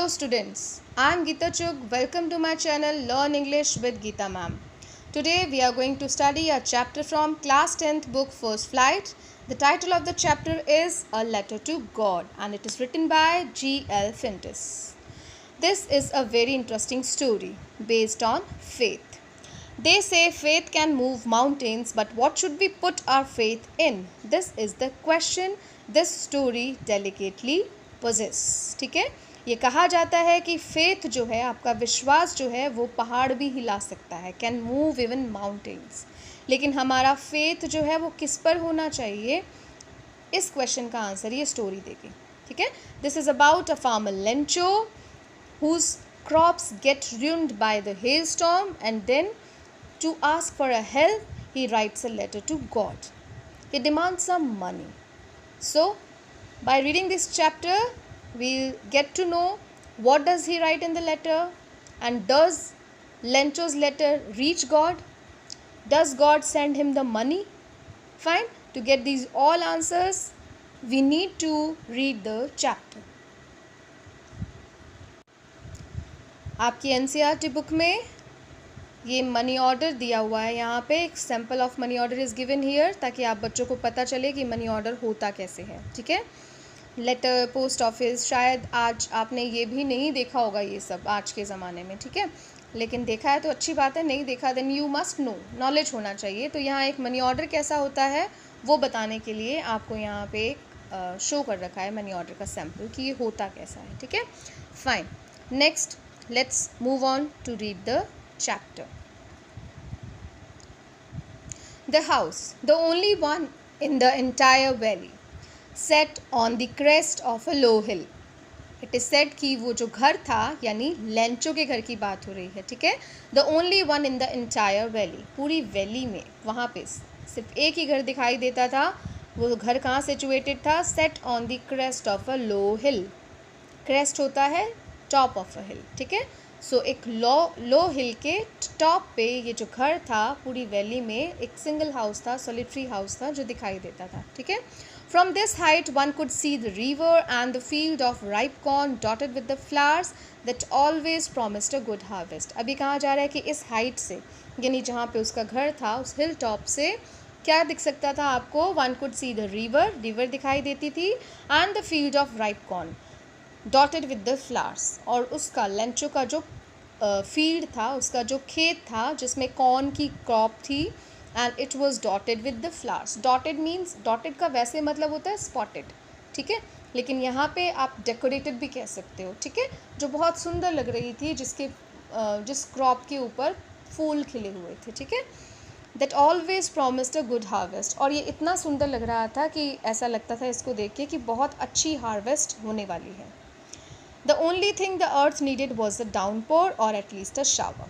Hello students, I am Geeta Chugh. Welcome to my channel Learn English with Geeta ma'am. Today we are going to study a chapter from class 10th book First Flight. The title of the chapter is A Letter to God and it is written by G.L. Fintis. This is a very interesting story based on faith. They say faith can move mountains, but what should we put our faith in? This is the question this story delicately poses. ठीक है, ये कहा जाता है कि faith जो है, आपका विश्वास जो है, वो पहाड़ भी हिला सकता है, कैन मूव इवन माउंटेन्स. लेकिन हमारा फेथ जो है वो किस पर होना चाहिए, इस क्वेश्चन का आंसर ये स्टोरी देगी. ठीक है, this is about a farmer Lencho whose crops get ruined by the hailstorm, and then to ask for a help he writes a letter to God. He demands some money. So by reading this chapter we'll get to know what does he write in the letter, and does Lencho's letter reach God? Does God send him the money? Fine, to get these all answers we need to read the chapter. आपकी NCERT book में ये money order दिया हुआ है. यहाँ पे एक sample of money order is given here, ताकि आप बच्चों को पता चले कि मनी ऑर्डर होता कैसे है. ठीक है, लेटर, पोस्ट ऑफिस, शायद आज आपने ये भी नहीं देखा होगा ये सब आज के ज़माने में. ठीक है, लेकिन देखा है तो अच्छी बात है, नहीं देखा then you must know, knowledge होना चाहिए. तो यहाँ एक मनी ऑर्डर कैसा होता है वो बताने के लिए आपको यहाँ पे एक शो कर रखा है मनी ऑर्डर का सैम्पल कि ये होता कैसा है. ठीक है, fine. Next let's move on to read the chapter. The house, the only one in the entire valley, set on the crest of a low hill. It is said कि वो जो घर था, यानी लेंचो के घर की बात हो रही है. ठीक है, the only one in the entire valley, पूरी वैली में वहाँ पे सिर्फ एक ही घर दिखाई देता था. वो घर कहाँ सिचुएटेड था? set on the crest of a low hill. crest होता है टॉप ऑफ अ हिल. ठीक है, सो एक लो हिल के टॉप पे ये जो घर था पूरी वैली में, एक सिंगल हाउस था, सॉलिटरी हाउस था जो दिखाई देता था. ठीक है, from this height one could see the river and the field of ripe corn dotted with the flowers that always promised a good harvest. अभी कहा जा रहा है कि इस हाइट से, यानी जहाँ पे उसका घर था, उस हिल टॉप से क्या दिख सकता था आपको? One could see the river दिखाई देती थी, and the field of ripe corn dotted with the flowers, और उसका लेंचो का जो फील्ड था, उसका जो खेत था जिसमें कॉर्न की क्रॉप थी, and it was dotted with the flowers. Dotted means, dotted का वैसे मतलब होता है स्पॉटेड. ठीक है, लेकिन यहाँ पे आप डेकोरेटेड भी कह सकते हो. ठीक है, जो बहुत सुंदर लग रही थी, जिस क्रॉप के ऊपर फूल खिले हुए थे. ठीक है, that always promised a good harvest, और ये इतना सुंदर लग रहा था कि ऐसा लगता था इसको देख के कि बहुत अच्छी हार्वेस्ट होने वाली है. The only thing the earth needed was a downpour or at least a shower.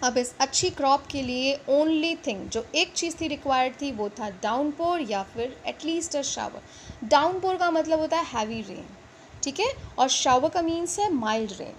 अब इस अच्छी क्रॉप के लिए only thing, जो एक चीज़ थी रिक्वायर्ड थी, वो था डाउनपोर या फिर at least a shower. Downpour का मतलब होता है हैवी रेन. ठीक है, और शावर का मीन्स है माइल्ड रेन.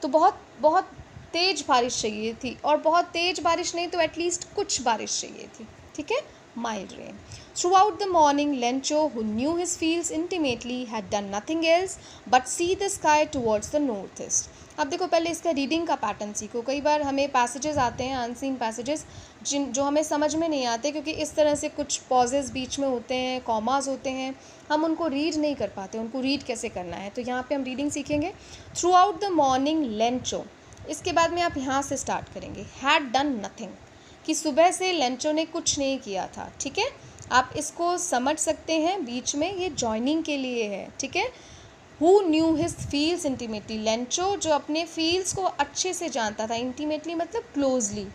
तो बहुत बहुत तेज़ बारिश चाहिए थी, और बहुत तेज़ बारिश नहीं तो एटलीस्ट कुछ बारिश चाहिए थी. ठीक है, mild rain. Throughout the morning, Lencho, who knew his fields intimately, had done nothing else but see the sky towards the northeast. अब देखो, पहले इसका रीडिंग का पैटर्न सीखो. कई बार हमें पैसेजेस आते हैं, अनसीन पैसेजेस, जो हमें समझ में नहीं आते, क्योंकि इस तरह से कुछ पॉजेस बीच में होते हैं, कॉमास होते हैं, हम उनको रीड नहीं कर पाते. उनको रीड कैसे करना है, तो यहाँ पे हम रीडिंग सीखेंगे. Through out the morning Lencho, इसके बाद में आप यहाँ से स्टार्ट करेंगे. हैड डन नथिंग, कि सुबह से लेंचो ने कुछ नहीं किया था. ठीक है, आप इसको समझ सकते हैं, बीच में ये जॉइनिंग के लिए है. ठीक है, who knew his fields intimately, Lencho जो अपने फील्ड्स को अच्छे से जानता था. इंटीमेटली मतलब क्लोजली.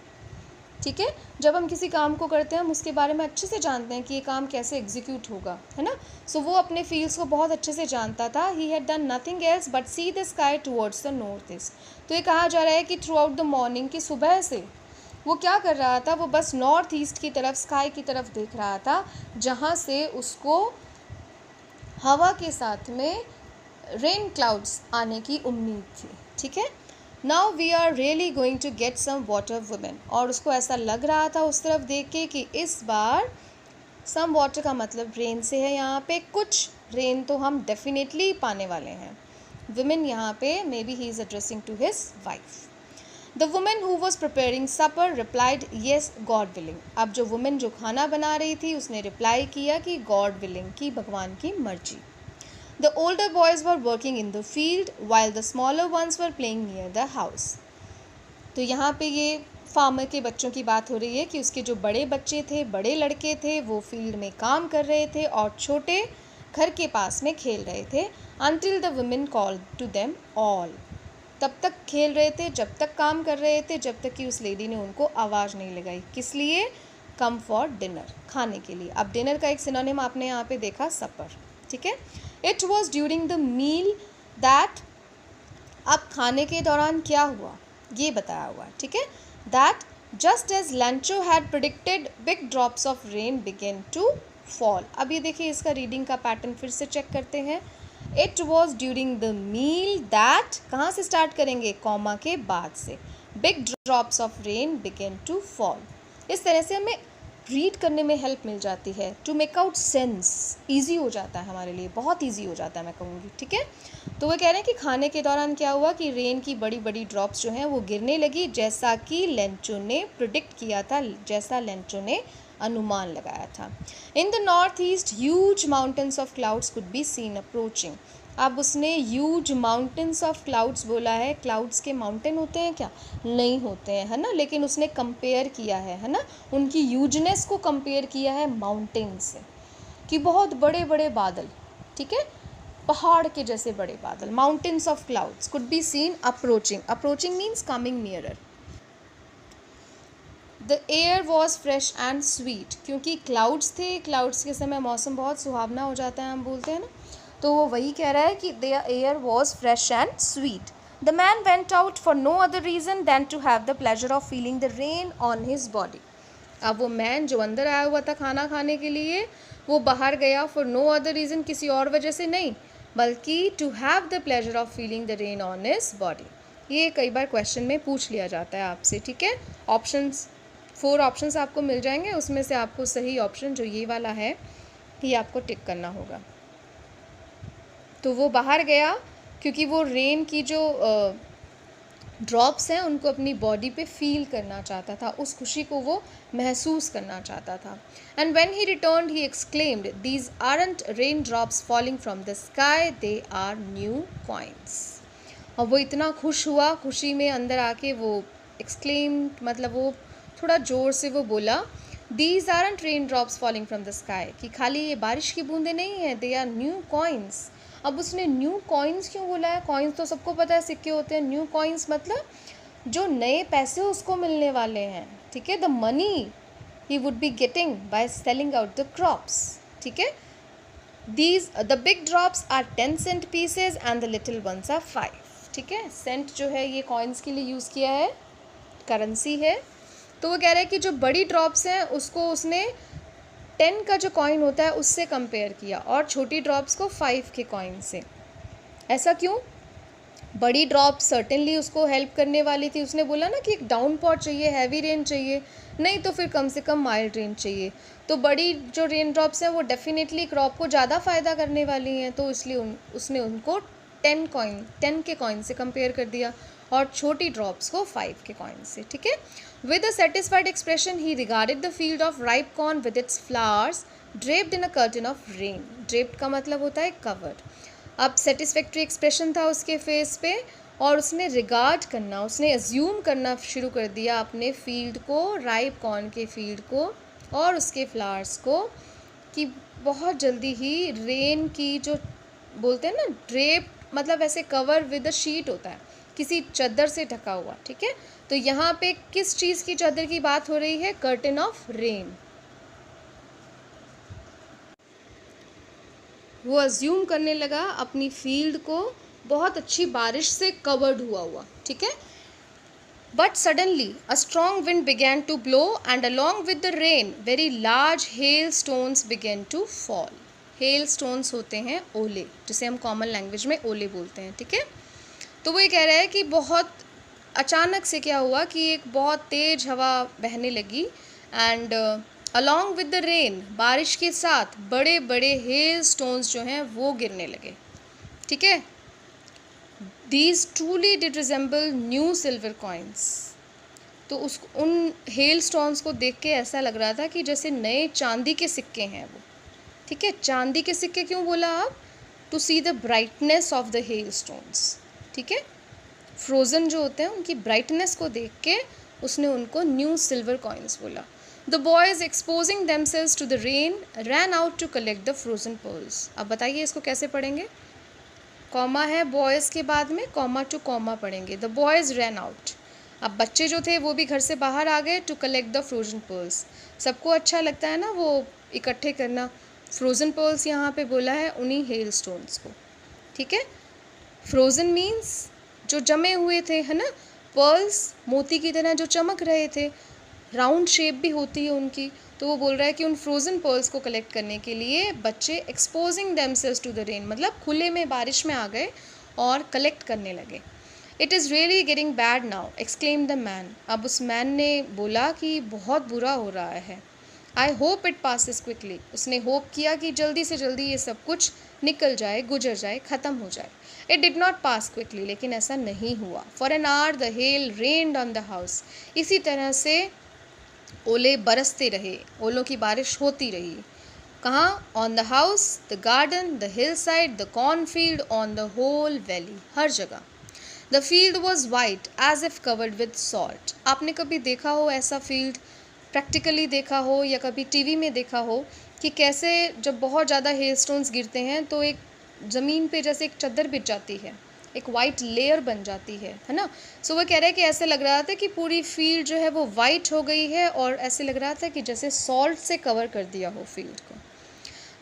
ठीक है, जब हम किसी काम को करते हैं हम उसके बारे में अच्छे से जानते हैं कि ये काम कैसे एग्जीक्यूट होगा, है ना. सो वो अपने फील्ड्स को बहुत अच्छे से जानता था. He had done nothing else but see the sky towards the north east. तो ये कहा जा रहा है कि थ्रू आउट द मॉर्निंग, की सुबह से वो क्या कर रहा था? वो बस नॉर्थ ईस्ट की तरफ, स्काई की तरफ देख रहा था, जहाँ से उसको हवा के साथ में रेन क्लाउड्स आने की उम्मीद थी. ठीक है, now we are really going to get some water women, और उसको ऐसा लग रहा था उस तरफ देख के कि इस बार सम वाटर का मतलब रेन से है. यहाँ पे कुछ रेन तो हम डेफिनेटली पाने वाले हैं. women यहाँ पे may be he is addressing to his wife. The woman who was preparing supper replied, yes, God willing. अब जो woman जो खाना बना रही थी उसने रिप्लाई किया कि God willing, कि भगवान की मर्जी. The older boys were working in the field while the smaller ones were playing near the house. तो यहाँ पे ये फार्मर के बच्चों की बात हो रही है कि उसके जो बड़े बच्चे थे, बड़े लड़के थे, वो फील्ड में काम कर रहे थे और छोटे घर के पास में खेल रहे थे. Until the women called to them all. तब तक खेल रहे थे, जब तक काम कर रहे थे, जब तक कि उस लेडी ने उनको आवाज़ नहीं लगाई. किस लिए? कम फॉर डिनर, खाने के लिए. अब डिनर का एक सिनोनिम आपने यहाँ पे देखा, सपर. ठीक है. It was during the meal that, अब खाने के दौरान क्या हुआ ये बताया हुआ. ठीक है. That just as Lencho had predicted big drops of rain began to fall. अब ये देखिए इसका रीडिंग का पैटर्न फिर से चेक करते हैं. It was during the meal that, कहाँ से स्टार्ट करेंगे? कॉमा के बाद से. Big drops of rain began to fall. इस तरह से हमें रीड करने में हेल्प मिल जाती है. To make out sense easy हो जाता है हमारे लिए, बहुत ईजी हो जाता है मैं कहूँगी. ठीक है. तो वो कह रहे हैं कि खाने के दौरान क्या हुआ कि रेन की बड़ी बड़ी ड्रॉप्स जो हैं वो गिरने लगी, जैसा कि लेंचो ने प्रिडिक्ट किया था, जैसा लेंचो ने अनुमान लगाया था. In the north east huge mountains of clouds could be seen approaching. अब उसने ह्यूज माउंटेन्स ऑफ क्लाउड्स बोला है. क्लाउड्स के माउंटेन होते हैं क्या? नहीं होते हैं, है ना. लेकिन उसने कंपेयर किया है ना, उनकी ह्यूजनेस को कंपेयर किया है माउंटेन से, कि बहुत बड़े बड़े बादल. ठीक है. पहाड़ के जैसे बड़े बादल. Mountains of clouds could be seen approaching. Approaching means coming nearer. The air was fresh and sweet, क्योंकि क्लाउड्स थे, क्लाउड्स के समय मौसम बहुत सुहावना हो जाता है, हम बोलते हैं ना. तो वो वही कह रहा है कि the air was fresh and sweet. The man went out for no other reason than to have the pleasure of feeling the rain on his body. अब वो मैन जो अंदर आया हुआ था खाना खाने के लिए, वो बाहर गया फॉर नो अदर रीज़न, किसी और वजह से नहीं, बल्कि to have the pleasure of feeling the rain on his body. ये कई बार क्वेश्चन में पूछ लिया जाता है आपसे. ठीक है. ऑप्शंस 4 ऑप्शंस आपको मिल जाएंगे, उसमें से आपको सही ऑप्शन जो ये वाला है ये आपको टिक करना होगा. तो वो बाहर गया क्योंकि वो रेन की जो ड्रॉप्स हैं उनको अपनी बॉडी पे फील करना चाहता था, उस खुशी को वो महसूस करना चाहता था. And when he returned he exclaimed, these aren't rain drops falling from the sky, they are new coins. और वो इतना खुश हुआ, खुशी में अंदर आके वो एक्सक्लेम्ड, मतलब वो थोड़ा ज़ोर से वो बोला, these aren't rain drops falling from the sky, कि खाली ये बारिश की बूंदें नहीं हैं, दे आर न्यू कॉइन्स. अब उसने न्यू कॉइन्स क्यों बोला है? कॉइन्स तो सबको पता है सिक्के होते हैं. न्यू कॉइन्स मतलब जो नए पैसे उसको मिलने वाले हैं. ठीक है. The money he would be getting by selling out the crops. ठीक है. These the big drops are 10 cent pieces and the little ones are 5. ठीक है. सेंट जो है ये कॉइन्स के लिए यूज़ किया है, करेंसी है. तो वो कह रहे हैं कि जो बड़ी ड्रॉप्स हैं उसको उसने 10 का जो कॉइन होता है उससे कंपेयर किया, और छोटी ड्रॉप्स को 5 के कॉइन से. ऐसा क्यों? बड़ी ड्रॉप सर्टेनली उसको हेल्प करने वाली थी. उसने बोला ना कि एक डाउन पॉट चाहिए, हैवी रेन चाहिए, नहीं तो फिर कम से कम माइल्ड रेन चाहिए. तो बड़ी जो रेन ड्रॉप्स हैं वो डेफिनेटली क्रॉप को ज़्यादा फ़ायदा करने वाली हैं, तो इसलिए उसने उनको 10 के कॉइन से कंपेयर कर दिया, और छोटी ड्रॉप्स को 5 के कॉइन से. ठीक है. With a satisfied expression he regarded the field of ripe corn with its flowers draped in a curtain of rain. Draped का मतलब होता है कवर्ड. अब सेटिस्फैक्ट्री एक्सप्रेशन था उसके फेस पे, और उसने रिगार्ड करना, उसने अज्यूम करना शुरू कर दिया अपने फील्ड को, राइप कॉर्न के फील्ड को और उसके फ्लावर्स को, कि बहुत जल्दी ही रेन की जो बोलते हैं ना, ड्रेप मतलब ऐसे कवर विद अ शीट होता है, किसी चादर से ढका हुआ. ठीक है. तो यहाँ पे किस चीज़ की चादर की बात हो रही है? Curtain of rain. वो अज्यूम करने लगा अपनी फील्ड को बहुत अच्छी बारिश से कवर्ड हुआ. ठीक है. But suddenly a strong wind began to blow and along with the rain very large hail stones began to fall. Hail stones होते हैं ओले, जिसे हम कॉमन लैंग्वेज में ओले बोलते हैं. ठीक है. तो वो ये कह रहा है कि बहुत अचानक से क्या हुआ कि एक बहुत तेज़ हवा बहने लगी, and along with the rain, बारिश के साथ बड़े बड़े हेल स्टोन्स जो हैं वो गिरने लगे. ठीक है. These truly did resemble new silver coins. तो उन हेल स्टोन्स को देख के ऐसा लग रहा था कि जैसे नए चांदी के सिक्के हैं वो। ठीक है, चांदी के सिक्के क्यों बोला आप? To see the brightness of the hail stones. ठीक है, फ्रोज़न जो होते हैं उनकी ब्राइटनेस को देख के उसने उनको न्यू सिल्वर कॉइन्स बोला। The boys exposing themselves to the rain ran out to collect the frozen pearls. अब बताइए इसको कैसे पढ़ेंगे? कॉमा है बॉयज़ के बाद में, कॉमा टू कॉमा पढ़ेंगे। द बॉयज़ रैन आउट, अब बच्चे जो थे वो भी घर से बाहर आ गए। To collect the frozen pearls, सबको अच्छा लगता है ना वो इकट्ठे करना। फ्रोज़न पर्ल्स यहाँ पे बोला है उन्हीं हेल स्टोन्स को। ठीक है, फ्रोज़न मीन्स जो जमे हुए थे, है ना। पर्ल्स मोती की तरह जो चमक रहे थे, राउंड शेप भी होती है उनकी। तो वो बोल रहा है कि उन फ्रोज़न पर्ल्स को कलेक्ट करने के लिए बच्चे exposing themselves to the rain, मतलब खुले में बारिश में आ गए और कलेक्ट करने लगे। It is really getting bad now exclaim the man. अब उस मैन ने बोला कि बहुत बुरा हो रहा है। I hope it passes quickly, उसने होप किया कि जल्दी से जल्दी ये सब कुछ निकल जाए, गुजर जाए, ख़त्म हो जाए। It did not pass quickly, लेकिन ऐसा नहीं हुआ। For an hour the hell rained on the house, इसी तरह से ओले बरसते रहे, ओलों की बारिश होती रही। कहाँ? On the house, the garden, the hill side, the cornfield, on the whole valley, हर जगह। The field was white as if covered with salt. आपने कभी देखा हो ऐसा फील्ड, प्रैक्टिकली देखा हो या कभी टीवी में देखा हो कि कैसे जब बहुत ज़्यादा हेल स्टोन्स गिरते हैं तो एक ज़मीन पे जैसे एक चद्दर बिछ जाती है, एक वाइट लेयर बन जाती है ना। सो वो कह रहे हैं कि ऐसे लग रहा था कि पूरी फील्ड जो है वो वाइट हो गई है और ऐसे लग रहा था कि जैसे सॉल्ट से कवर कर दिया हो फील्ड को।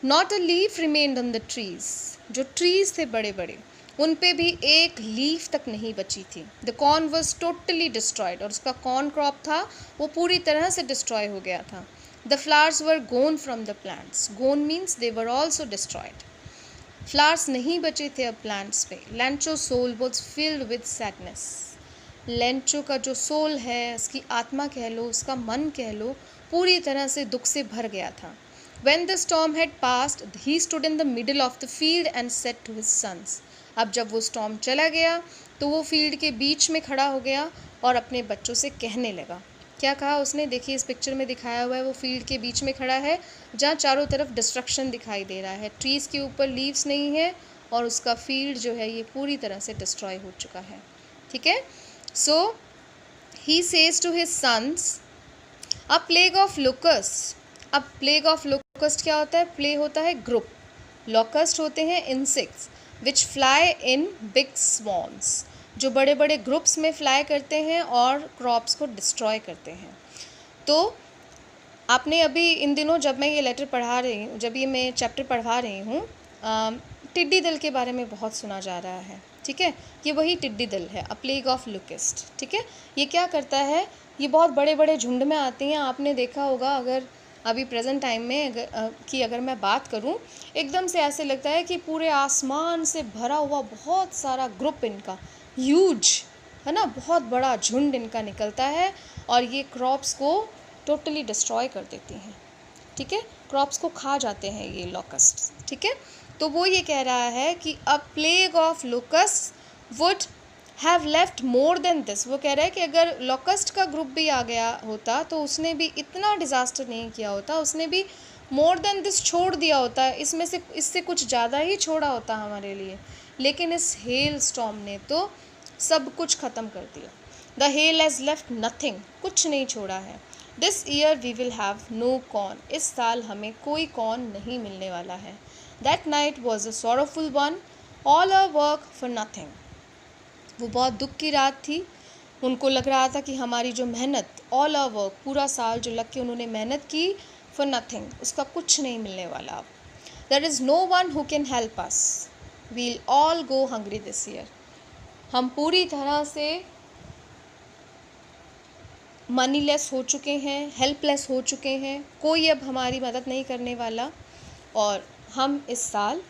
Not a leaf remained on the trees, जो ट्रीज थे बड़े बड़े उन पे भी एक लीफ तक नहीं बची थी। The corn was totally destroyed, और उसका कॉर्न क्रॉप था वो पूरी तरह से डिस्ट्रॉय हो गया था। The flowers were gone from the plants, gone means they were also destroyed. Flowers नहीं बचे थे अब प्लांट्स पे। Lencho soul was filled with sadness, Lencho का जो सोल है, उसकी आत्मा कह लो, उसका मन कह लो, पूरी तरह से दुख से भर गया था। When the storm had passed, he stood in the middle of the field and said to his sons. अब जब वो स्टॉर्म चला गया तो वो फील्ड के बीच में खड़ा हो गया और अपने बच्चों से कहने लगा। क्या कहा उसने? देखिए इस पिक्चर में दिखाया हुआ है, वो फील्ड के बीच में खड़ा है जहाँ चारों तरफ डिस्ट्रक्शन दिखाई दे रहा है। ट्रीज़ के ऊपर लीव्स नहीं है और उसका फील्ड जो है ये पूरी तरह से डिस्ट्रॉय हो चुका है। ठीक है, so he says to his sons, a plague of locust. अब प्लेग ऑफ लोकस्ट क्या होता है? प्ले होता है ग्रुप, लॉकस्ट होते हैं insects which fly in big swarms, जो बड़े बड़े ग्रुप्स में फ्लाई करते हैं और क्रॉप्स को डिस्ट्रॉय करते हैं। तो आपने अभी इन दिनों जब मैं ये लेटर पढ़ा रही हूँ, जब ये मैं चैप्टर पढ़ा रही हूँ, टिड्डी दल के बारे में बहुत सुना जा रहा है। ठीक है, ये वही टिड्डी दल है, अ प्लेग ऑफ लोकस्ट। ठीक है, ये क्या करता है? ये बहुत बड़े बड़े झुंड में आती हैं। आपने देखा होगा, अगर अभी प्रेजेंट टाइम में अगर मैं बात करूं, एकदम से ऐसे लगता है कि पूरे आसमान से भरा हुआ बहुत सारा ग्रुप इनका, ह्यूज, है ना, बहुत बड़ा झुंड इनका निकलता है और ये क्रॉप्स को टोटली डिस्ट्रॉय कर देती हैं। ठीक है, क्रॉप्स को खा जाते हैं ये लोकस्ट। ठीक है, तो वो ये कह रहा है कि अ plague of locust would have left more than this. वो कह रहा है कि अगर लॉकस्ट का ग्रुप भी आ गया होता तो उसने भी इतना डिज़ास्टर नहीं किया होता, उसने भी मोर देन दिस छोड़ दिया होता, इससे कुछ ज़्यादा ही छोड़ा होता हमारे लिए। लेकिन इस हेल स्टॉर्म ने तो सब कुछ ख़त्म कर दिया। The hail has left nothing, कुछ नहीं छोड़ा है। This year we will have no corn, इस साल हमें कोई कॉर्न नहीं मिलने वाला है। That night was a sorrowful one, all our work for nothing. वो बहुत दुख की रात थी। उनको लग रहा था कि हमारी जो मेहनत, ऑल आवर वर्क, पूरा साल जो लग के उन्होंने मेहनत की, फॉर नथिंग, उसका कुछ नहीं मिलने वाला। There is no one who can help us, we'll all go hungry this year. हम पूरी तरह से मनीलेस हो चुके हैं, हेल्पलेस हो चुके हैं, कोई अब हमारी मदद नहीं करने वाला और हम इस साल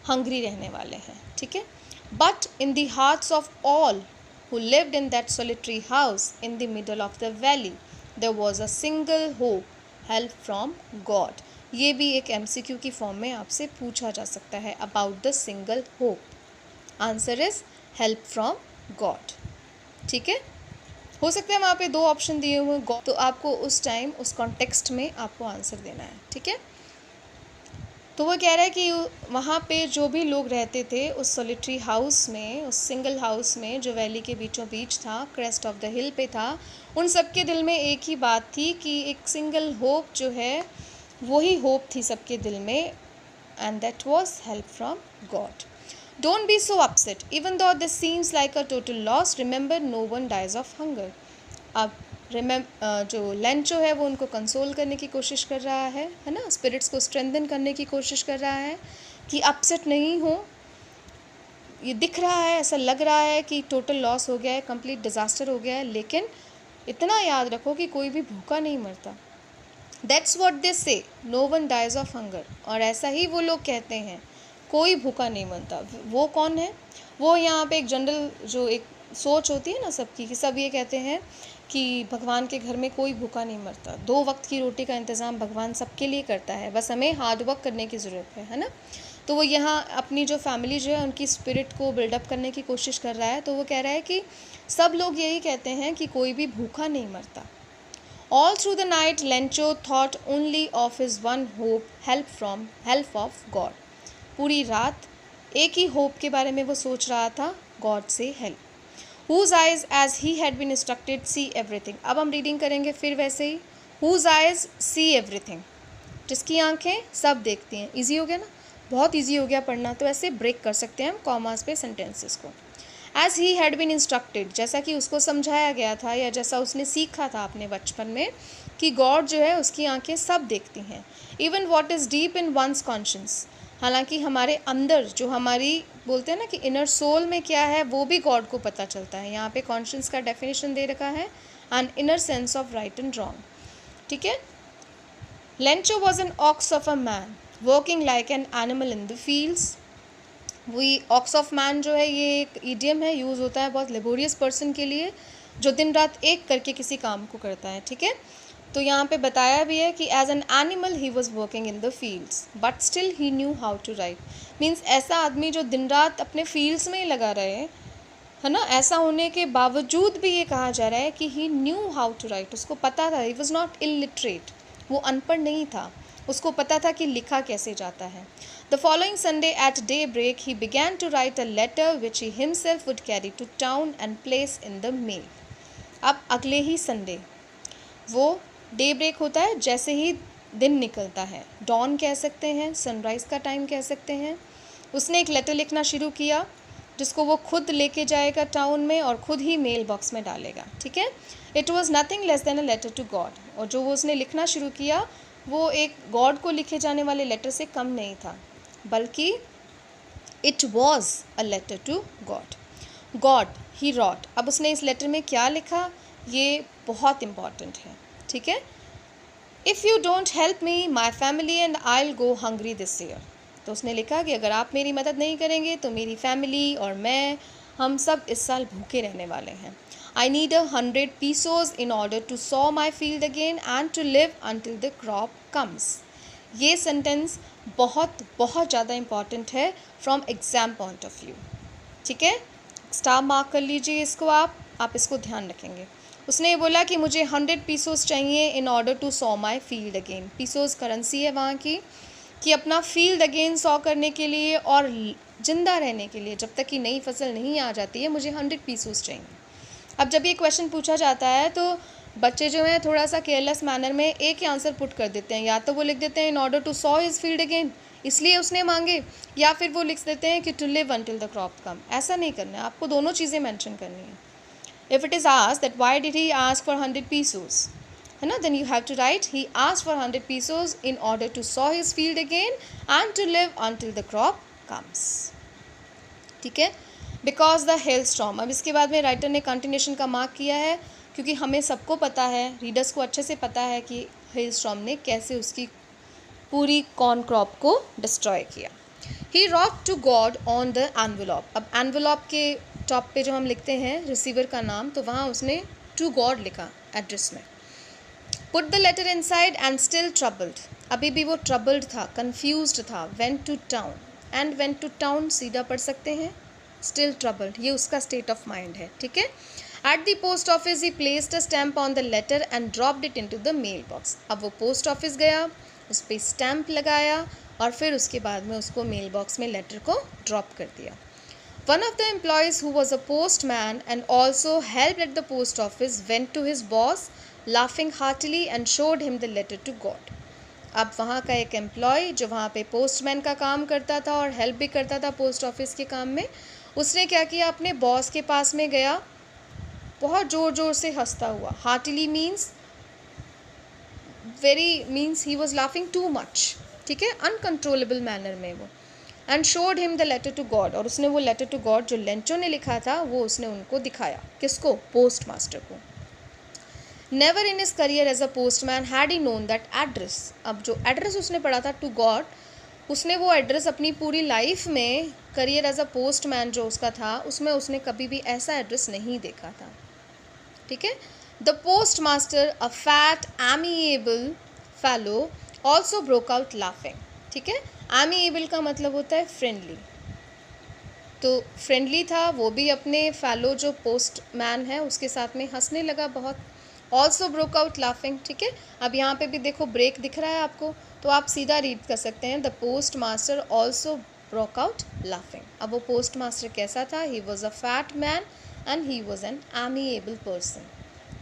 हंग्री रहने वाले हैं। ठीक है, but in the hearts of all who lived in that solitary house in the middle of the valley there was a single hope, help from God। ये भी एक MCQ की फॉर्म में आपसे पूछा जा सकता है, about the single hope। Answer is help from God. ठीक है, हो सकता है वहाँ पे 2 ऑप्शन दिए हुए गॉड, तो आपको उस टाइम उस कॉन्टेक्स्ट में आपको आंसर देना है। ठीक है, तो वो कह रहा है कि वहाँ पे जो भी लोग रहते थे उस सॉलिटरी हाउस में, उस सिंगल हाउस में जो वैली के बीचों बीच था, क्रेस्ट ऑफ द हिल पे था, उन सबके दिल में एक ही बात थी कि एक सिंगल होप जो है वही होप थी सबके दिल में, and that was help from God. Don't be so upset even though this seems like a total loss, remember no one dies of hunger. अब जो लेंचो है वो उनको कंसोल करने की कोशिश कर रहा है ना, स्पिरिट्स को स्ट्रेंथन करने की कोशिश कर रहा है कि अपसेट नहीं हो, ये दिख रहा है, ऐसा लग रहा है कि टोटल लॉस हो गया है, कंप्लीट डिज़ास्टर हो गया है, लेकिन इतना याद रखो कि कोई भी भूखा नहीं मरता। That's what they say, no one dies of hunger. और ऐसा ही वो लोग कहते हैं, कोई भूखा नहीं मरता। वो कौन है? वो यहाँ पे एक जनरल जो एक सोच होती है ना सबकी, कि सब ये कहते हैं कि भगवान के घर में कोई भूखा नहीं मरता, 2 वक्त की रोटी का इंतज़ाम भगवान सबके लिए करता है, बस हमें हार्ड वर्क करने की ज़रूरत है ना। तो वो यहाँ अपनी जो फैमिली जो है उनकी स्पिरिट को बिल्डअप करने की कोशिश कर रहा है। तो वो कह रहा है कि सब लोग यही कहते हैं कि कोई भी भूखा नहीं मरता। All through the night, Lencho thought only of his one hope, help of God. पूरी रात एक ही होप के बारे में वो सोच रहा था, गॉड से help. Whose eyes, as he had been instructed, see everything. अब हम रीडिंग करेंगे फिर वैसे ही, Whose eyes see everything. जिसकी आंखें सब देखती हैं। ईजी हो गया ना, बहुत ईजी हो गया पढ़ना। तो ऐसे ब्रेक कर सकते हैं हम कॉमास पे सेंटेंसेस को। As he had been instructed, जैसा कि उसको समझाया गया था या जैसा उसने सीखा था अपने बचपन में, कि गॉड जो है उसकी आंखें सब देखती हैं। Even what is deep in one's conscience, हालांकि हमारे अंदर जो हमारी बोलते हैं ना कि इनर सोल में क्या है वो भी गॉड को पता चलता है। यहाँ पे कॉन्शियस का डेफिनेशन दे रखा है, an inner sense of right and wrong. ठीक है, Lencho was an ox of a man working like an animal in the fields. वही ऑक्स ऑफ मैन जो है ये एक ईडियम है, यूज़ होता है बहुत लेबोरियस पर्सन के लिए जो दिन रात एक करके किसी काम को करता है। ठीक है, तो यहाँ पे बताया भी है कि as an animal he was working in the fields but still he knew how to write. Means ऐसा आदमी जो दिन रात अपने फील्ड्स में ही लगा रहे है ना, ऐसा होने के बावजूद भी ये कहा जा रहा है कि ही न्यू हाउ टू राइट। उसको पता था, ही वॉज नॉट इलिटरेट, वो अनपढ़ नहीं था, उसको पता था कि लिखा कैसे जाता है। The following Sunday at daybreak, he began to write a letter which he himself would carry to town and place in the mail. अब अगले ही संडे, वो डे ब्रेक होता है जैसे ही दिन निकलता है, डॉन कह सकते हैं, सनराइज़ का टाइम कह सकते हैं। उसने एक लेटर लिखना शुरू किया जिसको वो खुद लेके जाएगा टाउन में और खुद ही मेल बॉक्स में डालेगा। ठीक है, it was nothing less than a letter to God. और जो वो उसने लिखना शुरू किया वो एक गॉड को लिखे जाने वाले लेटर से कम नहीं था, बल्कि it was a letter to God. God he wrote. अब उसने इस लेटर में क्या लिखा ये बहुत इम्पॉर्टेंट है। ठीक है, if you don't help me my family and I will go hungry this year. तो उसने लिखा कि अगर आप मेरी मदद नहीं करेंगे तो मेरी फैमिली और मैं, हम सब इस साल भूखे रहने वाले हैं। I need 100 pesos in order to sow my field again and to live until the crop comes. ये सेंटेंस बहुत बहुत ज़्यादा इम्पॉर्टेंट है from exam point of view. ठीक है, स्टार मार्क कर लीजिए इसको, आप इसको ध्यान रखेंगे। उसने ये बोला कि मुझे 100 पीसोस चाहिए in order to sow my field again. Pesos currency है वहाँ की, कि अपना फील्ड अगेन सॉ करने के लिए और ज़िंदा रहने के लिए, जब तक कि नई फसल नहीं आ जाती है, मुझे 100 पीसोस चाहिए। अब जब ये क्वेश्चन पूछा जाता है तो बच्चे जो हैं थोड़ा सा केयरलेस मैनर में एक ही आंसर पुट कर देते हैं, या तो वो लिख देते हैं in order to sow his field again, इसलिए उसने मांगे, या फिर वो लिख देते हैं कि to live until the crop come. ऐसा नहीं करना है, आपको दोनों चीज़ें मेंशन करनी है। If it is asked that why did he ask for 100 pesos, है ना, then you have to write he asked for 100 pesos in order to sow his field again and to live until the crop comes. ठीक है, because the hell storm. अब इसके बाद में writer ने continuation का मार्क किया है, क्योंकि हमें सबको पता है, रीडर्स को अच्छे से पता है कि हेल स्टॉर्म ने कैसे उसकी पूरी कॉर्न क्रॉप को डिस्ट्रॉय किया। He wrote to God on the envelope. अब एनवेलॉप के टॉप पे जो हम लिखते हैं रिसीवर का नाम, तो वहाँ उसने टू गॉड लिखा एड्रेस में। Put the letter inside and still troubled. अभी भी वो ट्रबल्ड था, कन्फ्यूज्ड था। Went to town, and went to town सीधा पढ़ सकते हैं, स्टिल ट्रबल्ड, ये उसका स्टेट ऑफ माइंड है, ठीक है। At the post office he placed a stamp on the letter and dropped it into the mail box. अब वो पोस्ट ऑफिस गया, उस पर स्टैम्प लगाया और फिर उसके बाद में उसको मेल बॉक्स में लेटर को ड्रॉप कर दिया। One of the employees, who was a postman and also helped at the post office, went to his boss laughing heartily and showed him the letter to God. अब वहाँ का एक employ जो वहाँ पे पोस्टमैन का काम करता था और हेल्प भी करता था पोस्ट ऑफिस के काम में, उसने क्या किया, अपने बॉस के पास में गया, बहुत ज़ोर ज़ोर से हंसता हुआ। Heartily means he was laughing too much, ठीक है, अनकंट्रोलेबल मैनर में वो। And showed him the letter to God, और उसने वो लेटर टू गॉड जो लेंचो ने लिखा था वो उसने उनको दिखाया। किसको? पोस्ट मास्टर को। Never in his career as a postman had he known that address. अब जो एड्रेस उसने पढ़ा था टू गॉड, उसने वो एड्रेस अपनी पूरी लाइफ में, करियर एज अ पोस्टमैन जो उसका था उसमें उसने कभी भी ऐसा एड्रेस नहीं देखा था, ठीक है। The post master, a fat amiable fellow, also broke out laughing, ठीक है। एमिएबल का मतलब होता है फ्रेंडली, तो फ्रेंडली था वो भी अपने फेलो जो पोस्टमैन है उसके साथ में हंसने लगा बहुत। ऑल्सो ब्रोक आउट लाफिंग, ठीक है। अब यहाँ पे भी देखो ब्रेक दिख रहा है आपको, तो आप सीधा रीड कर सकते हैं, the post master also broke out laughing. अब वो पोस्ट मास्टर कैसा था? He was a fat man and he was an amiable person,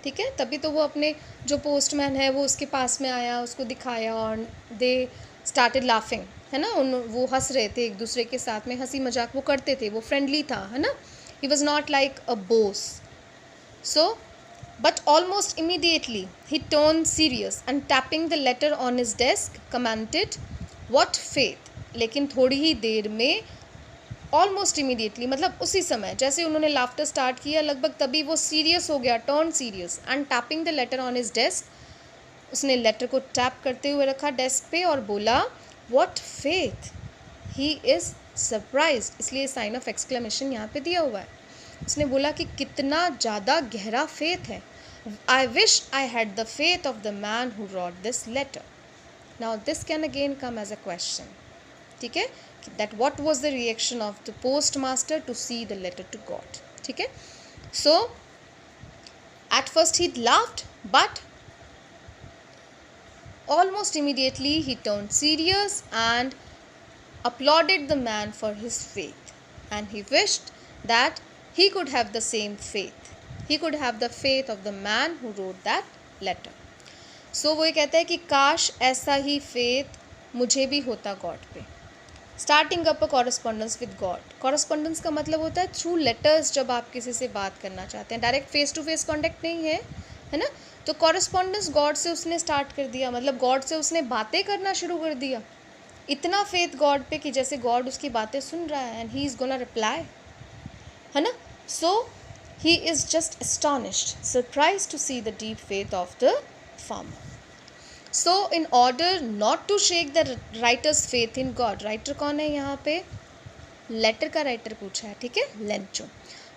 ठीक है। तभी तो वो अपने जो पोस्टमैन है वो उसके पास में आया, उसको दिखाया और दे स्टार्टेड लाफिंग, है ना। वो हंस रहे थे एक दूसरे के साथ में, हंसी मजाक वो करते थे, वो फ्रेंडली था, है ना। He was not like a Bose. So but almost immediately he turn serious and tapping the later on his desk commented, what faith. लेकिन थोड़ी ही देर में, ऑलमोस्ट इमीडिएटली मतलब उसी समय जैसे उन्होंने लाफ्टर स्टार्ट किया, लगभग तभी वो सीरियस हो गया, turn serious and tapping the later on his desk. उसने लेटर को टैप करते हुए रखा डेस्क पे और बोला, what faith. He is surprise, इसलिए साइन ऑफ एक्सक्लेमेशन यहाँ पे दिया हुआ है। उसने बोला कि कितना ज़्यादा गहरा फेथ है। I wish I had the faith of the man who wrote this letter. Now this can again come as a question, ठीक है, that what was the reaction of the postmaster to see the letter to God, ठीक है। So at first he laughed, but almost immediately he turned serious and applauded the man for his faith, and he wished that he could have the same faith, he could have the faith of the man who wrote that letter. So वो ये कहता है कि काश ऐसा ही faith मुझे भी होता गॉड पे। Starting up a correspondence with God. Correspondence का मतलब होता है थ्रू लेटर्स, जब आप किसी से बात करना चाहते हैं, direct face to face contact नहीं है, है ना। तो कॉरस्पॉन्डेंस गॉड से उसने स्टार्ट कर दिया, मतलब गॉड से उसने बातें करना शुरू कर दिया। इतना फेथ गॉड पे कि जैसे गॉड उसकी बातें सुन रहा है and he is gonna reply, है ना। So he is just astonished, surprise to see the deep faith of the farmer. So in order not to shake the writer's faith in God, writer कौन है यहाँ पे? Letter का writer पूछा है, ठीक है, लेंचो।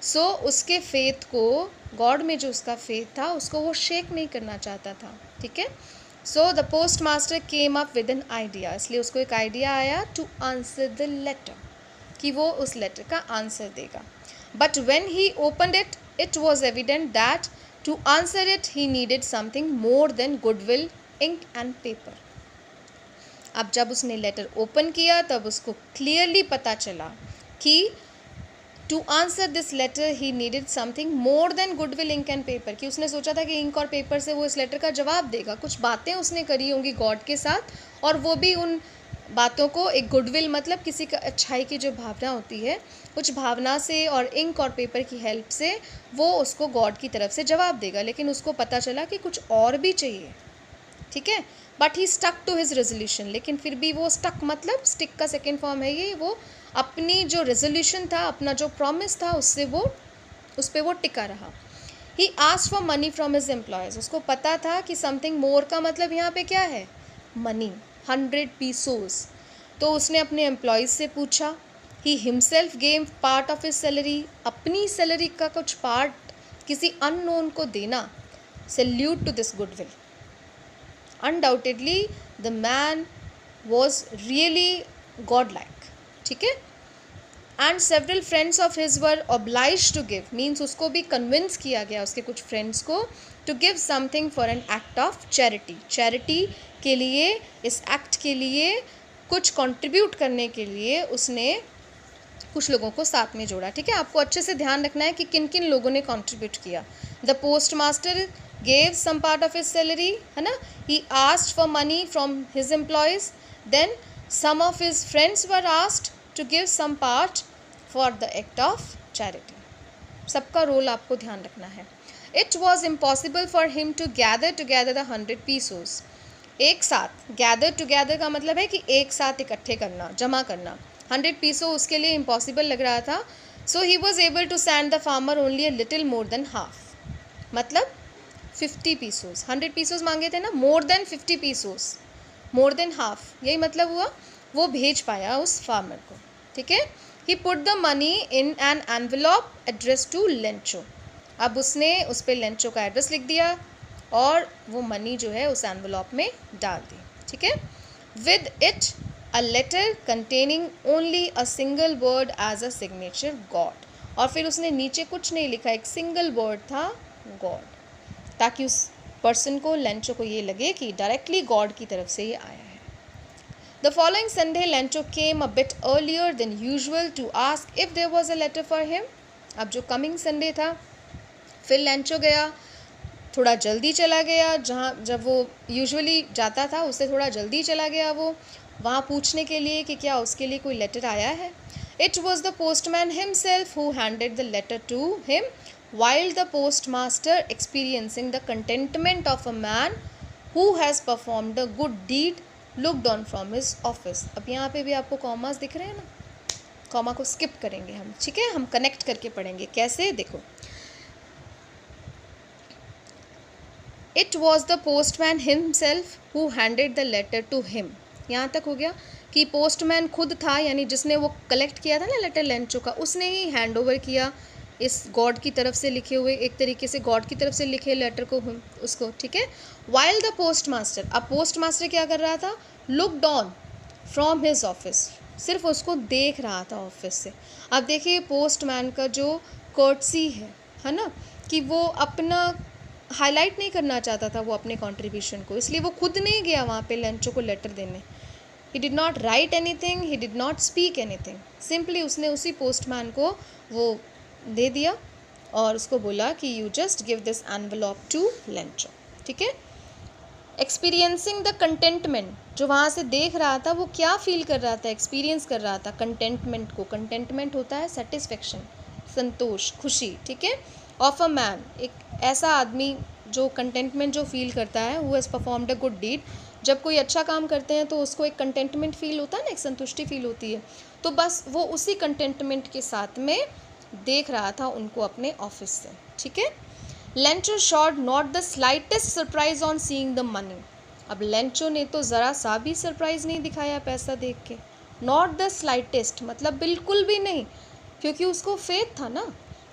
सो उसके फेथ को, गॉड में जो उसका फेथ था उसको वो शेक नहीं करना चाहता था, ठीक है। So the post master came up with an idea, इसलिए उसको एक आइडिया आया टू आंसर द लेटर, कि वो उस लेटर का आंसर देगा। But when he opened it, it was evident that to answer it he needed something more than goodwill, ink and paper. अब जब उसने लेटर ओपन किया तब उसको क्लियरली पता चला कि to answer this letter he needed something more than goodwill, ink and paper, कि उसने सोचा था कि इंक और पेपर से वो इस लेटर का जवाब देगा। कुछ बातें उसने करी होंगी गॉड के साथ, और वो भी उन बातों को एक गुडविल मतलब किसी का अच्छाई की जो भावना होती है, कुछ भावना से और इंक और पेपर की हेल्प से वो उसको गॉड की तरफ से जवाब देगा। लेकिन उसको पता चला कि कुछ और भी चाहिए, ठीक है। But he stuck to his resolution, लेकिन फिर भी वो स्टक मतलब स्टिक का सेकेंड फॉर्म है ये, वो अपनी जो रेजोल्यूशन था, अपना जो प्रॉमिस था उससे वो उस पर वो टिका रहा। ही asked for money from his employees, उसको पता था कि समथिंग मोर का मतलब यहाँ पे क्या है? Money, 100 pesos. तो उसने अपने एम्प्लॉयज़ से पूछा। He himself gave part of his salary, अपनी सैलरी का कुछ पार्ट किसी अननोन को देना, salute to this goodwill. Undoubtedly the man was really God like, ठीक है। And several friends of his were oblige to give, means उसको भी कन्विंस किया गया उसके कुछ फ्रेंड्स को to give something for an act of charity, charity के लिए, इस एक्ट के लिए कुछ कंट्रीब्यूट करने के लिए उसने कुछ लोगों को साथ में जोड़ा। ठीक है, आपको अच्छे से ध्यान रखना है कि किन किन लोगों ने कंट्रीब्यूट किया। The post master gave some part of his salary, है ना, he asked for money from his employees, then some of his friends were asked to give some part for the act of charity. सबका role आपको ध्यान रखना है। It was impossible for him to gather together the 100 pesos, एक साथ, gather together का मतलब है कि एक साथ इकट्ठे करना, जमा करना। 100 पीसो उसके लिए इम्पॉसिबल लग रहा था। So he was able to send the farmer only a little more than half, मतलब 50 पीसोस, 100 पीसोस मांगे थे ना, more than 50 pesos, more than half, यही मतलब हुआ, वो भेज पाया उस फार्मर को। ठीक है, he put the money in an envelope address to Lencho, अब उसने उस पर लेंचो का एड्रेस लिख दिया और वो मनी जो है उस एनवेलप में डाल दी। ठीक है, with it a letter containing only a single word as a signature, God, और फिर उसने नीचे कुछ नहीं लिखा, एक सिंगल वर्ड था गॉड, ताकि उस पर्सन को, लेंचो को ये लगे कि डायरेक्टली गॉड की तरफ से ये आया है। The following Sunday, Lencho came a bit earlier than usual to ask if there was a letter for him. अब जो कमिंग संडे था, फिर लेंचो गया, थोड़ा जल्दी चला गया, जब वो यूजुअली जाता था उससे थोड़ा जल्दी चला गया वो वहाँ पूछने के लिए कि क्या उसके लिए कोई लेटर आया है। It was the postman himself who handed the letter to him, while the postmaster, experiencing the contentment of a man who has performed a good deed, looked on from his office। अब यहाँ पे भी आपको commas दिख रहे हैं ना, comma को स्किप करेंगे हम। ठीक है, हम कनेक्ट करके पढ़ेंगे कैसे, देखो। It was the postman himself who handed the letter to him, यहाँ तक हो गया कि पोस्टमैन खुद था, यानी जिसने वो कलेक्ट किया था ना लेटर लेंचो का, उसने ही हैंड ओवर किया इस गॉड की तरफ से लिखे हुए, एक तरीके से गॉड की तरफ से लिखे लेटर को उसको। ठीक है, वाइल द पोस्ट मास्टर, अब पोस्ट मास्टर क्या कर रहा था, looked on from his office, सिर्फ उसको देख रहा था ऑफिस से। अब देखिए पोस्टमैन का जो कर्टसी है ना, कि वो अपना हाईलाइट नहीं करना चाहता था वो अपने कंट्रीब्यूशन को, इसलिए वो खुद नहीं गया वहाँ पे लेंचो को लेटर देने। He did not right anything, he did not speak anything, simply उसने उसी पोस्टमैन को वो दे दिया और उसको बोला कि you just give this envelope to Lencho. ठीक है, एक्सपीरियंसिंग द कंटेंटमेंट, जो वहाँ से देख रहा था वो क्या फील कर रहा था, एक्सपीरियंस कर रहा था कंटेंटमेंट को। कंटेंटमेंट होता है सेटिस्फेक्शन, संतोष, खुशी। ठीक है, ऑफ अ मैन, एक ऐसा आदमी जो कंटेंटमेंट जो फील करता है, who has performed a good deed, जब कोई अच्छा काम करते हैं तो उसको एक कंटेंटमेंट फील होता है ना, एक संतुष्टि फील होती है, तो बस वो उसी कंटेंटमेंट के साथ में देख रहा था उनको अपने ऑफिस से। ठीक है, Lencho showed not the slightest surprise on seeing the money, अब लेंचो ने तो ज़रा सा भी सरप्राइज नहीं दिखाया पैसा देख के, नॉट द स्लाइटेस्ट मतलब बिल्कुल भी नहीं, क्योंकि उसको फेथ था ना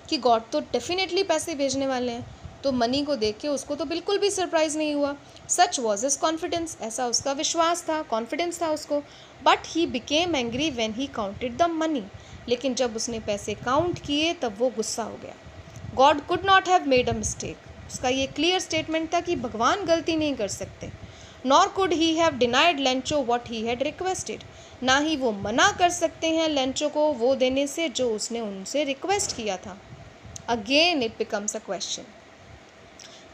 कि गॉड तो डेफिनेटली पैसे भेजने वाले हैं, तो मनी को देख के उसको तो बिल्कुल भी सरप्राइज नहीं हुआ। सच वॉज हिज कॉन्फिडेंस, ऐसा उसका विश्वास था, कॉन्फिडेंस था उसको। But he became angry when he counted the money, लेकिन जब उसने पैसे काउंट किए तब वो गुस्सा हो गया। God could not have made a mistake, उसका ये क्लियर स्टेटमेंट था कि भगवान गलती नहीं कर सकते। Nor could he have denied Lencho what he had requested, ना ही वो मना कर सकते हैं लेंचो को वो देने से जो उसने उनसे रिक्वेस्ट किया था। Again it becomes a question,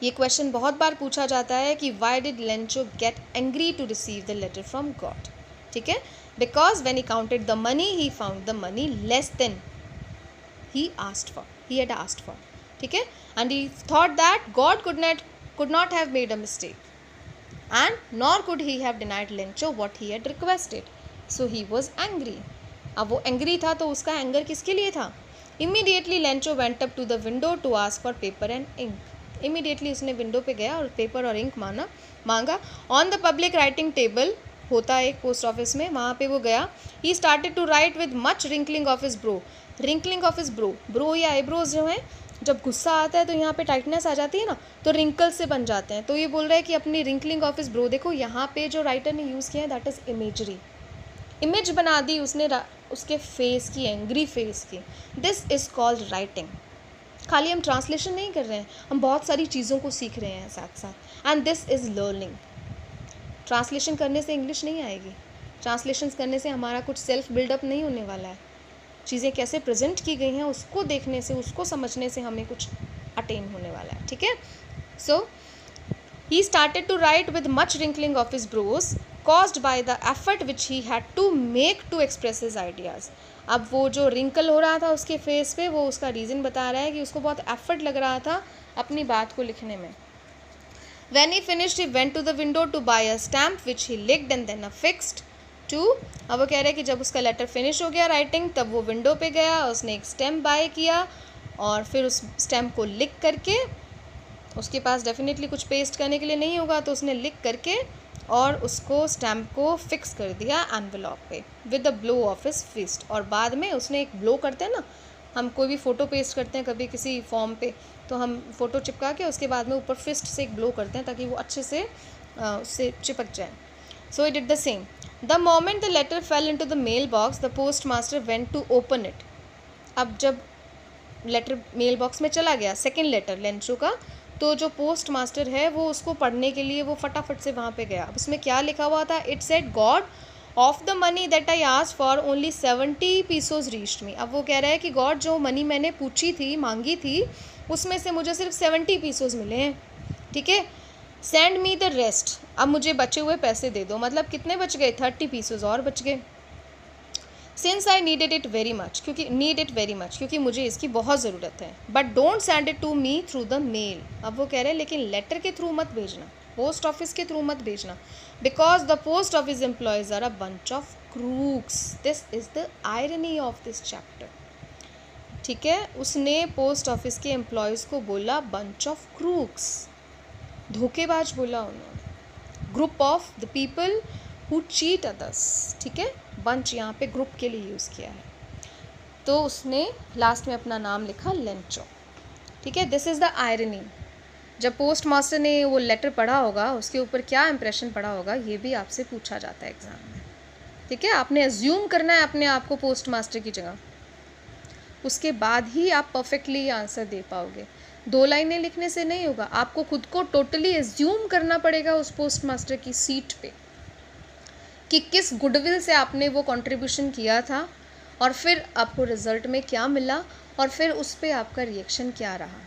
ये क्वेश्चन बहुत बार पूछा जाता है कि why did Lencho get angry to receive the letter from God. ठीक है, because when he counted the money he found the money less than he had asked for. ठीक है, and he thought that God could not have made a mistake, and nor could he have denied Lencho what he had requested, so he was angry। अब वो angry था तो उसका anger किसके लिए था। Immediately Lencho went up to the window to ask for paper and ink, immediately उसने window पे गया और पेपर और इंक मांगा। On the public writing table होता है एक पोस्ट ऑफिस में, वहाँ पे वो गया। He started to write with much wrinkling of his brow, wrinkling of his brow या आईब्रोज जो हैं, जब गुस्सा आता है तो यहाँ पे टाइटनेस आ जाती है ना, तो रिंकल से बन जाते हैं। तो ये बोल रहा है कि अपनी रिंकलिंग ऑफ हिज ब्रो, देखो यहाँ पे जो राइटर ने यूज़ किया है दैट इज़ इमेजरी, इमेज बना दी उसने उसके फेस की, एंग्री फेस की। This is called writing. खाली हम ट्रांसलेशन नहीं कर रहे हैं, हम बहुत सारी चीज़ों को सीख रहे हैं साथ साथ, and this is learning. Translation करने से इंग्लिश नहीं आएगी, ट्रांसलेशन करने से हमारा कुछ सेल्फ बिल्डअप नहीं होने वाला है। चीज़ें कैसे प्रेजेंट की गई हैं उसको देखने से, उसको समझने से हमें कुछ अटेन होने वाला है, ठीक है। सो he started to write with much wrinkling of his brows caused by the effort which he had to make to express his ideas. अब वो जो रिंकल हो रहा था उसके फेस पे, वो उसका रीज़न बता रहा है कि उसको बहुत एफर्ट लग रहा था अपनी बात को लिखने में। When he finished, he went to the window to buy a stamp which he licked and then affixed to. अब वो कह रहे हैं कि जब उसका लेटर फिनिश हो गया राइटिंग, तब वो विंडो पे गया, उसने एक स्टैम्प बाय किया और फिर उस स्टैम्प को लिख करके, उसके पास डेफिनेटली कुछ पेस्ट करने के लिए नहीं होगा तो उसने लिख करके और उसको स्टैम्प को फिक्स कर दिया एनवेलॉप पे with the blow of his fist. और बाद में उसने एक ब्लो करते हैं ना, हम कोई भी फ़ोटो पेस्ट करते हैं कभी किसी फॉर्म पे, तो हम फ़ोटो चिपका के उसके बाद में ऊपर फिस्ट से एक ब्लो करते हैं ताकि वो अच्छे से उससे चिपक जाए। So it did the same. The moment the letter fell into the mail box, the post master went to open it. अब जब लेटर मेल बॉक्स में चला गया, सेकेंड लेटर लेंचो का, तो जो पोस्ट मास्टर है वो उसको पढ़ने के लिए वो फटाफट से वहाँ पे गया। अब उसमें क्या लिखा हुआ था? It said God of the money that I ask for only 70 pesos reached me. अब वो कह रहा है कि गॉड, जो मनी मैंने पूछी थी, मांगी थी, उसमें से मुझे सिर्फ 70 पीसोज मिले हैं, ठीक है। सेंड मी द रेस्ट, अब मुझे बचे हुए पैसे दे दो। मतलब कितने बच गए? 30 पीसोज और बच गए। Since I need it very much, क्योंकि मुझे इसकी बहुत ज़रूरत है। But don't send it to me through the mail. अब वो कह रहे हैं लेकिन लेटर के थ्रू मत भेजना, पोस्ट ऑफिस के थ्रू मत भेजना, because the post office employees are a bunch of crooks. This is the irony of this chapter, ठीक है। उसने पोस्ट ऑफिस के एम्प्लॉयज़ को बोला बंच ऑफ क्रूक्स, धोखेबाज बोला उन्होंने। Group of the people who cheat others, ठीक है। बंच यहाँ पे ग्रुप के लिए यूज़ किया है, तो उसने लास्ट में अपना नाम लिखा लेंचो, ठीक है। This is the irony. जब पोस्ट मास्टर ने वो लेटर पढ़ा होगा, उसके ऊपर क्या इंप्रेशन पड़ा होगा, ये भी आपसे पूछा जाता है एग्ज़ाम में, ठीक है। आपने एज्यूम करना है अपने आप को पोस्ट मास्टर की जगह, उसके बाद ही आप परफेक्टली आंसर दे पाओगे। 2 लाइनें लिखने से नहीं होगा, आपको खुद को टोटली एज्यूम करना पड़ेगा उस पोस्ट मास्टर की सीट पे कि किस गुडविल से आपने वो कंट्रीब्यूशन किया था और फिर आपको रिजल्ट में क्या मिला और फिर उस पर आपका रिएक्शन क्या रहा,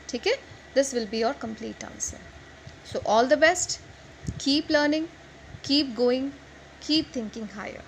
ठीक है। This will be your complete answer. So all the best, keep learning, keep going, keep thinking higher.